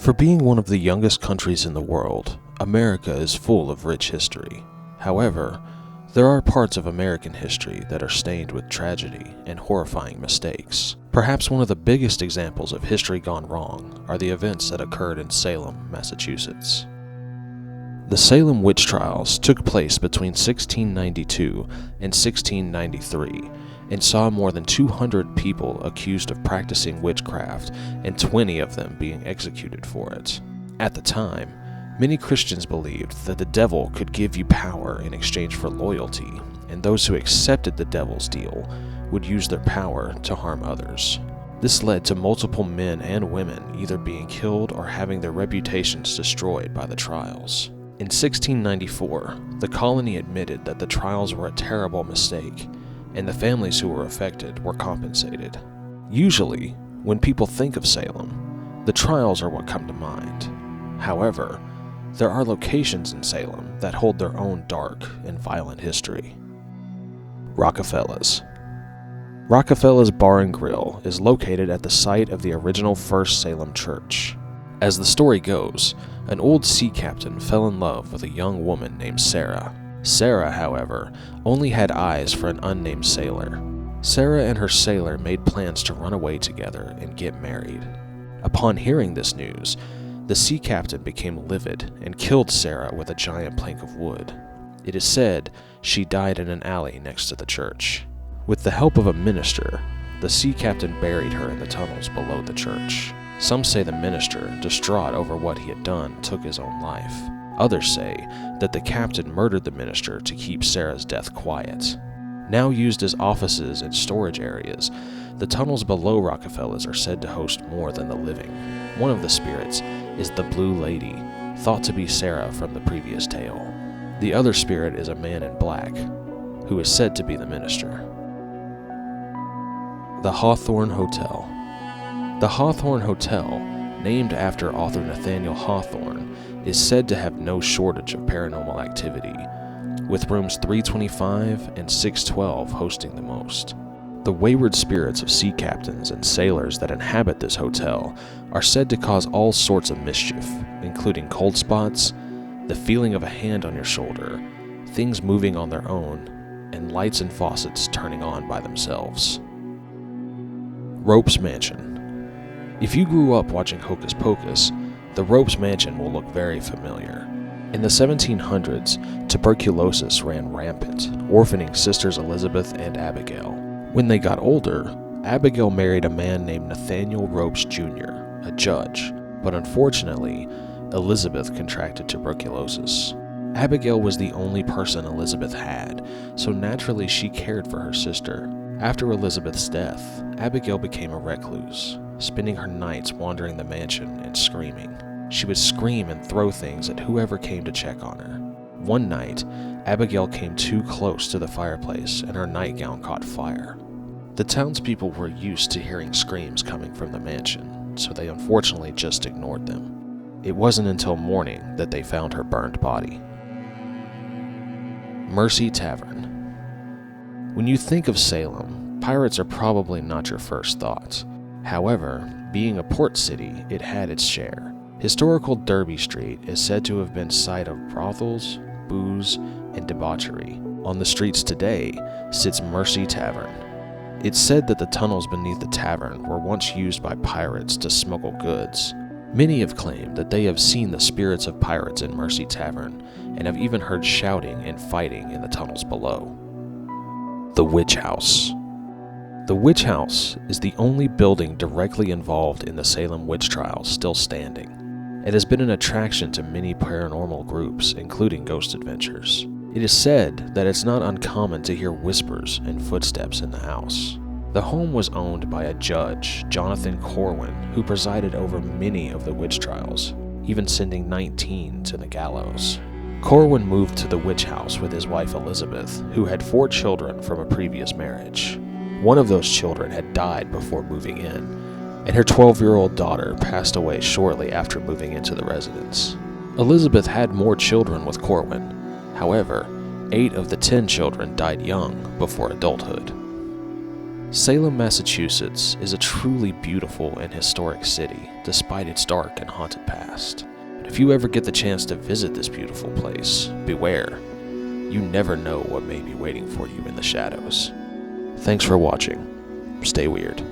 For being one of the youngest countries in the world, America is full of rich history. However, there are parts of American history that are stained with tragedy and horrifying mistakes. Perhaps one of the biggest examples of history gone wrong are the events that occurred in Salem, Massachusetts. The Salem witch trials took place between 1692 and 1693 and saw more than 200 people accused of practicing witchcraft and 20 of them being executed for it. At the time, many Christians believed that the devil could give you power in exchange for loyalty, and those who accepted the devil's deal would use their power to harm others. This led to multiple men and women either being killed or having their reputations destroyed by the trials. In 1694, the colony admitted that the trials were a terrible mistake, and the families who were affected were compensated. Usually, when people think of Salem, the trials are what come to mind. However, there are locations in Salem that hold their own dark and violent history. Rockefellers. Rockefellers Bar and Grill is located at the site of the original First Salem Church. As the story goes, an old sea captain fell in love with a young woman named Sarah. Sarah, however, only had eyes for an unnamed sailor. Sarah and her sailor made plans to run away together and get married. Upon hearing this news, the sea captain became livid and killed Sarah with a giant plank of wood. It is said she died in an alley next to the church. With the help of a minister, the sea captain buried her in the tunnels below the church. Some say the minister, distraught over what he had done, took his own life. Others say that the captain murdered the minister to keep Sarah's death quiet. Now used as offices and storage areas, the tunnels below Rockefellers are said to host more than the living. One of the spirits is the Blue Lady, thought to be Sarah from the previous tale. The other spirit is a man in black, who is said to be the minister. The Hawthorne Hotel. The Hawthorne Hotel, named after author Nathaniel Hawthorne, is said to have no shortage of paranormal activity, with rooms 325 and 612 hosting the most. The wayward spirits of sea captains and sailors that inhabit this hotel are said to cause all sorts of mischief, including cold spots, the feeling of a hand on your shoulder, things moving on their own, and lights and faucets turning on by themselves. Rope's Mansion. If you grew up watching Hocus Pocus, the Rope's Mansion will look very familiar. In the 1700s, tuberculosis ran rampant, orphaning sisters Elizabeth and Abigail. When they got older, Abigail married a man named Nathaniel Ropes Jr., a judge, but unfortunately, Elizabeth contracted tuberculosis. Abigail was the only person Elizabeth had, so naturally she cared for her sister. After Elizabeth's death, Abigail became a recluse, spending her nights wandering the mansion and screaming. She would scream and throw things at whoever came to check on her. One night, Abigail came too close to the fireplace and her nightgown caught fire. The townspeople were used to hearing screams coming from the mansion, so they unfortunately just ignored them. It wasn't until morning that they found her burned body. Mercy Tavern. When you think of Salem, pirates are probably not your first thought. However, being a port city, it had its share. Historical Derby Street is said to have been site of brothels, booze, and debauchery. On the streets today sits Mercy Tavern. It's said that the tunnels beneath the tavern were once used by pirates to smuggle goods. Many have claimed that they have seen the spirits of pirates in Mercy Tavern and have even heard shouting and fighting in the tunnels below. The Witch House. The Witch House is the only building directly involved in the Salem witch trials still standing. It has been an attraction to many paranormal groups, including Ghost Adventures. It is said that it's not uncommon to hear whispers and footsteps in the house. The home was owned by a judge, Jonathan Corwin, who presided over many of the witch trials, even sending 19 to the gallows. Corwin moved to the witch house with his wife Elizabeth, who had 4 children from a previous marriage. One of those children had died before moving in, and her 12-year-old daughter passed away shortly after moving into the residence. Elizabeth had more children with Corwin. However, 8 of the 10 children died young before adulthood. Salem, Massachusetts is a truly beautiful and historic city, despite its dark and haunted past. But if you ever get the chance to visit this beautiful place, beware. You never know what may be waiting for you in the shadows. Thanks for watching. Stay weird.